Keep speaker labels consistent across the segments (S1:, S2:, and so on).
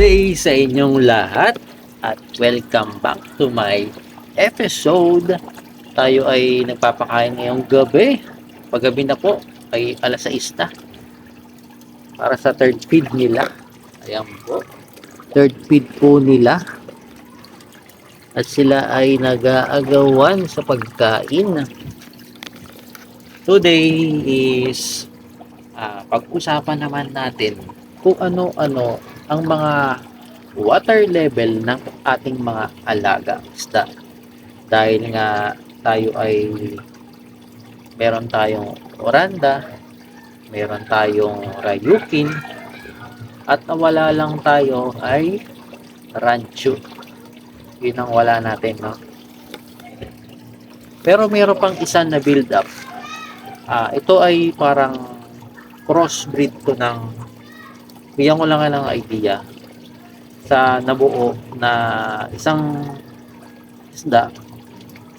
S1: day sa inyong lahat at welcome back to my episode. Tayo ay nagpapakain ngayong gabi. Paggabi na po ay alas 6 na para sa third feed nila. Ayan po. Third feed po nila. At sila ay nag-aagawan sa pagkain. Today is pag-usapan naman natin kung ano-ano ang mga water level ng ating mga alaga isda. Dahil nga tayo ay meron tayong oranda, meron tayong rayukin, at nawala lang tayo ay rancho. Yun ang wala natin, no? Pero meron pang isa na build up. Ito ay parang crossbreed ko ng, bigyan ko lang ng idea sa nabuo na isang isda,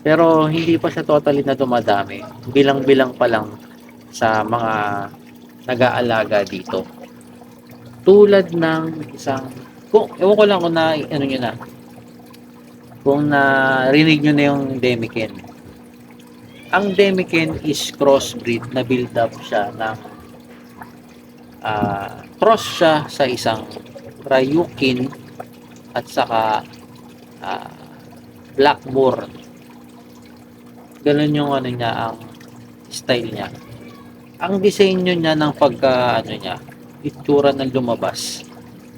S1: pero hindi pa siya totally na dumadami, bilang-bilang pa lang sa mga nag-aalaga dito, tulad ng isang, kung ewan ko lang kung na ano nyo na, kung narinig nyo na yung Demiken. Ang Demiken is crossbreed na build up siya ng cross siya sa isang Ryukin at saka Blackmore. Ganun yung ano niya, ang style niya. Ang disenyo niya ng pagka ano niya, itsura ng lumabas.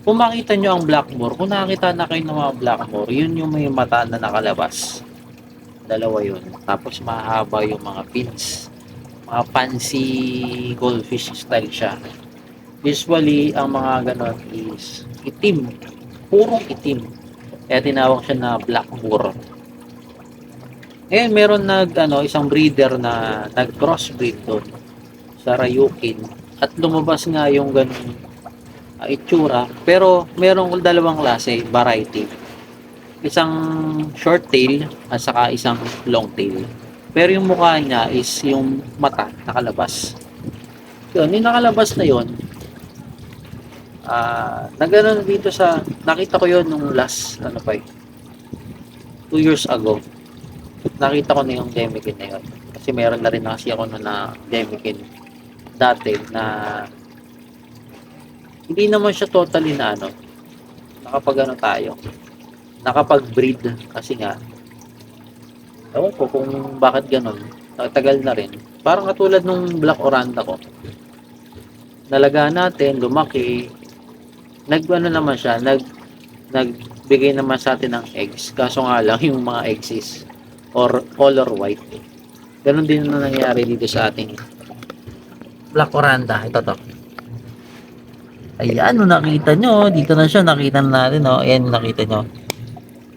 S1: Kung makita nyo ang Blackmore, kung nakita na kayo ng mga Blackmore, yun yung may mata na nakalabas. Dalawa yun. Tapos mahaba yung mga fins. Mga fancy goldfish style siya. Usually, ang mga ganon is itim. Purong itim. Kaya tinawag siya na Blackmore. Ngayon, meron isang breeder na nag-crossbreed doon sa Ryukin. At lumabas nga yung ganun itsura. Pero merong dalawang klase, variety. Isang short tail at saka isang long tail. Pero yung mukha niya is yung mata nakalabas. Yun, yung nakalabas na yun, nagano dito sa, nakita ko yun nung last, 2 years ago. Nakita ko na yung Demikin na yun. Kasi meron na rin kasi ako na Demikin dati na hindi naman siya totally na nakapag-breed kasi nga, ewan ko kung bakit ganun, tagal na rin. Parang katulad nung Black Oranda ko. Nalagaan natin, lumaki, nagbigay naman sa atin ng eggs. Kaso nga lang, yung mga eggs is color white. Ganun din na nangyari dito sa ating Black Oranda. Ito to. Ayan, nakita nyo. Dito na siya. Nakita na natin. Ayan, nakita nyo.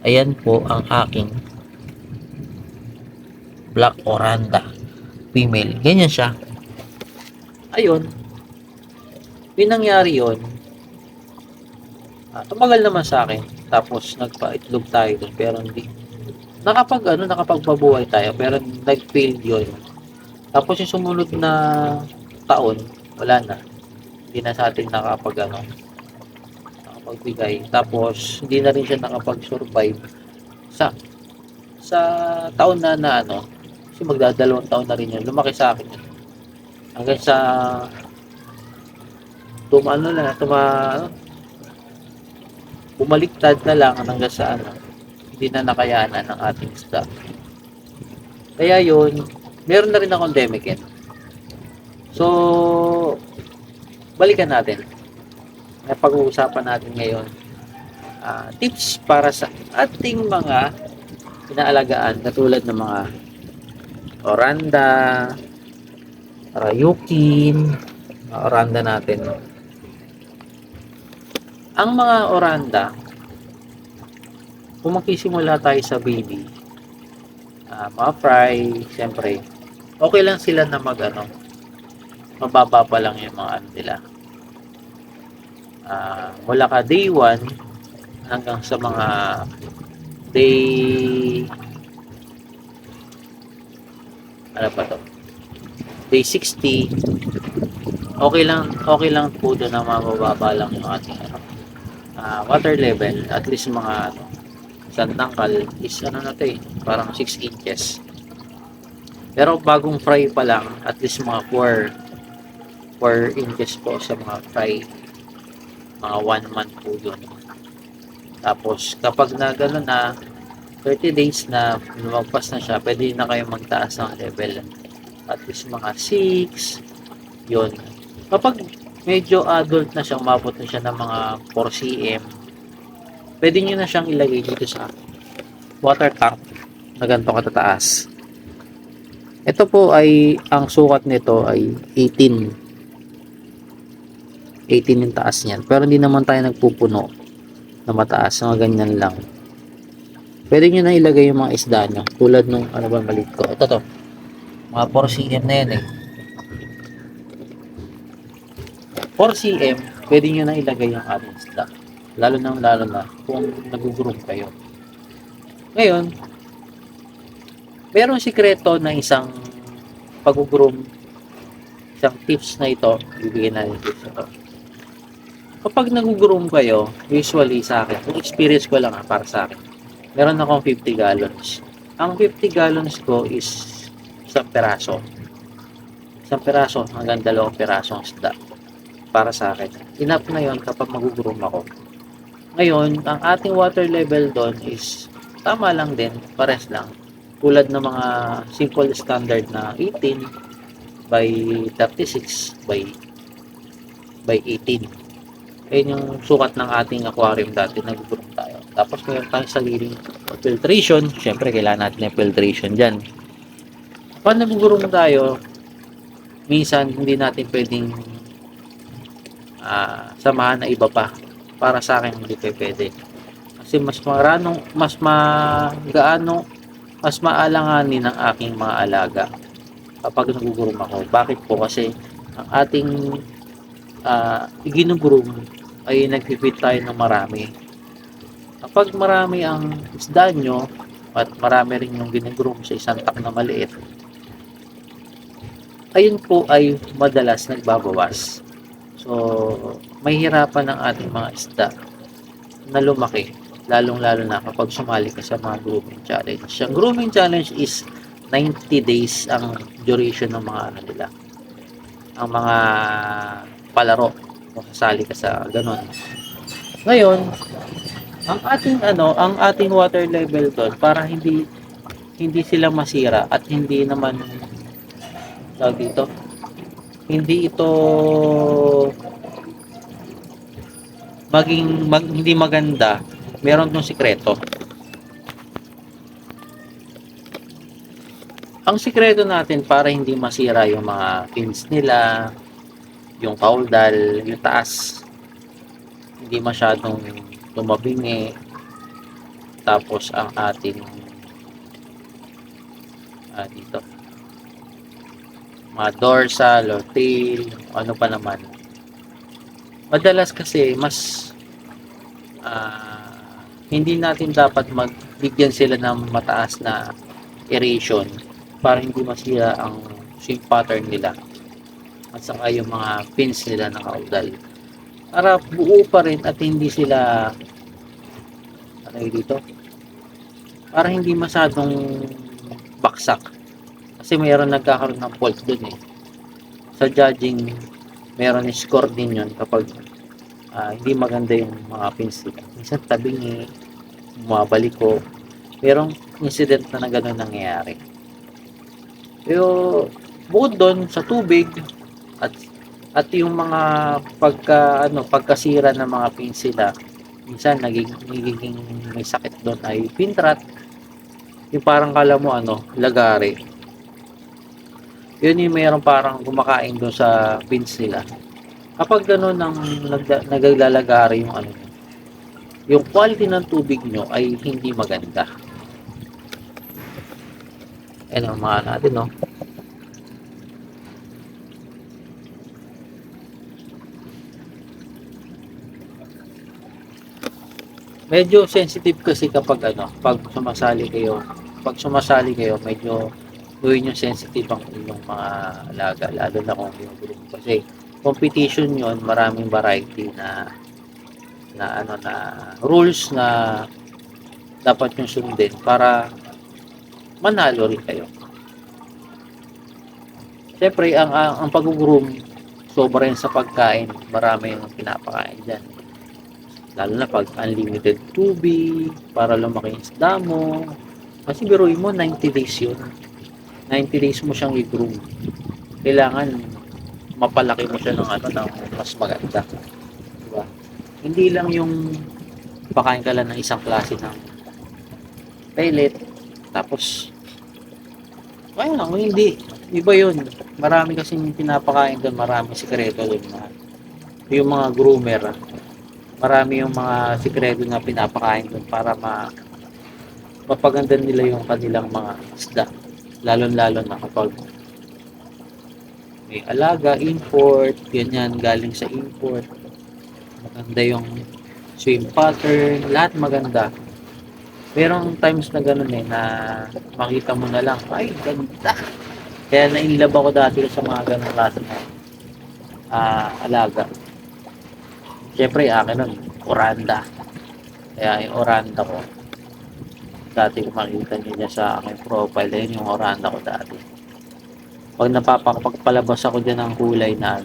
S1: Ayan po ang aking Black Oranda female. Ganyan siya. Ayun. Yung nangyari yun, tumagal naman sa akin. Tapos nagpa-itlog tayo doon. Pero hindi. Nakapagpabuhay tayo. Pero nag-failed yun. Tapos yung sumunod na taon, wala na. Hindi na sa atin nakapagbigay. Tapos hindi na rin siya nakapag-survive sa taon na kasi magdadalawang taon na rin yun. Lumaki sa akin yun. Hanggang sa bumaliktad na lang hanggang sa hindi na nakayanan ng ating isda. Kaya yun, meron na rin akong Demiken. So, balikan natin. Pag-uusapan natin ngayon tips para sa ating mga inaalagaan katulad ng mga oranda, rayukin, oranda natin. Ang mga oranda, kung magsisimula tayo sa baby, mga fry, siyempre, okay lang sila na mababa pa lang yung mga nila. Mula ka day 1 hanggang sa mga day day 60, okay lang po doon na mababa lang yung water level, at least mga isang tangkal is ano na to eh, parang 6 inches. Pero bagong fry pa lang, at least mga 4 inches po sa mga fry, mga 1 month po yun. Tapos kapag na gano'n na 30 days na lumagpas na siya, pwede na kayo magtaas ng level, at least mga 6 yun. Kapag medyo adult na siya, umabot na siya ng mga 4 cm, pwede nyo na siyang ilagay dito sa water tank na ganito katataas. Ito po ay, ang sukat nito ay 18 yung taas niyan, pero hindi naman tayo nagpupuno na mataas, mga ganyan lang. Pwede nyo na ilagay yung mga isda nyo, tulad nung ano ba maliit ko, ito to, mga 4 cm na yan eh. 4 cm, pwede nyo na ilagay yung ating isda, lalo na kung nag-groom kayo. Ngayon, merong sikreto na isang pag-groom, isang tips na ito, bibigyan natin tips na ito. Kapag nag-groom kayo, usually sa akin, yung experience ko lang para sa akin, meron akong 50 gallons. Ang 50 gallons ko is isang peraso. Isang peraso hanggang 2 perasong isda para sa akin. Enough na yon kapag mag-groom ako. Ngayon, ang ating water level doon is tama lang din, pares lang. Tulad ng mga simple standard na 18 by 36 by 18. Ayun yung sukat ng ating aquarium dati, nag-groom tayo. Tapos mayroon tayong sariling filtration. Siyempre, kailangan natin ng filtration dyan. Kapag nag-groom tayo, minsan hindi natin pwedeng samahan na iba pa. Para sa akin, hindi pwede. Kasi mas maalanganin ang aking mga alaga kapag nag-groom ako. Bakit po? Kasi ang ating ginugroom ay nag-feed tayo ng marami. Kapag marami ang isda nyo at marami rin yung ginugroom sa isang tak na maliit, ayun po ay madalas nagbabawas. So, may hirapan ng ating mga isda na lumaki, lalong-lalo na kapag sumali ka sa mga grooming challenge. Ang grooming challenge is 90 days ang duration ng mga ano nila, ang mga palaro kung sasali ka sa ganun. Ngayon, ang ating water level doon, para hindi sila masira at hindi naman dito, hindi ito hindi maganda, meron tong sikreto. Ang sikreto natin para hindi masira yung mga fins nila, yung caudal, yung taas, hindi masyadong tumabingi, tapos ang ating dito, mga dorsal or tail, ano pa naman. Madalas kasi mas hindi natin dapat magbigyan sila ng mataas na aeration para hindi masira ang swim pattern nila at saka yung mga fins nila ng caudal, para buo pa rin at hindi sila dito, para hindi masyadong baksak. Kasi mayroon nagkakaroon ng fault dun eh. Sa judging, mayroon score din yun kapag hindi maganda yung mga fins nila. Minsan tabingi, bumabalik ko. Merong incident na gano'n nangyayari. Pero bukod doon sa tubig at yung mga pagkasira ng mga fins nila, minsan nagiging may sakit doon ay fin rot, yung parang kala mo lagari. Yun yung mayroong parang kumakain doon sa fins nila. Kapag gano'n naglalagari yung quality ng tubig nyo ay hindi maganda. Ayan ang mga natin, no? Medyo sensitive kasi kapag pag sumasali kayo, medyo gawin yung sensitive ang inyong mga alaga, lalo na kung yung group. Kasi competition yon, maraming variety na na rules na dapat yung sundin para manalo rin kayo. Siyempre, ang pag-groom, sobra yun sa pagkain. Marami yung pinapakain dyan. Lalo na pag unlimited tubig, para lumaki yung isda mo. Kasi biruin mo, 90 days yun. 90 days mo siyang i-groom. Kailangan mapalaki mo siya ng mas maganda. Diba? Hindi lang yung pakain ka lang ng isang klase ng pellet, tapos kaya lang, hindi. Iba yun. Marami kasing pinapakain doon, marami sikreto doon na yung mga groomer, marami yung mga sikreto na pinapakain doon para mapaganda nila yung kanilang mga isda. Lalo-lalo na kapag may alaga, import, ganyan, galing sa import. Maganda yung swim pattern, lahat maganda. Merong times na ganun na makita mo na lang, ay, ganda. Kaya na-inlove ako dati sa mga ganung klase na alaga. Siyempre, akin nun, oranda. Kaya yung oranda ko, dati kung makikita niya sa aking profile, yun yung oranda ko dati. Pag napapagpalabas ako dyan ng kulay na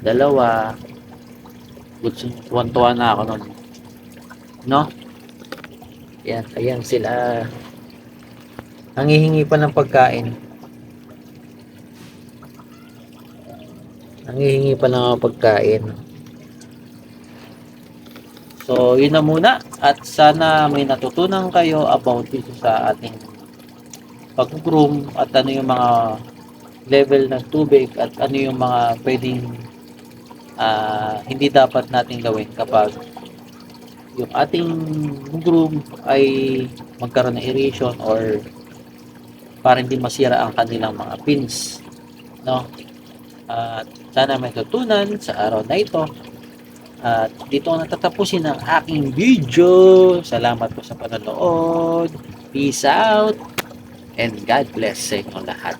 S1: dalawa, tuwan-tuwa na ako nun. No? Ayan sila. Nangihingi pa ng pagkain. Nangihingi pa ng pagkain. So, yun na muna. At sana may natutunan kayo about dito sa ating pag-groom at ano yung mga level ng tubig at ano yung mga pwedeng hindi dapat natin gawin kapag yung ating groom ay magkaroon ng aeration or para hindi masira ang kanilang mga pins, no? At sana may tutunan sa araw na ito. At dito ko natatapusin ang aking video. Salamat po sa panonood. Peace out and God bless sa inyong lahat.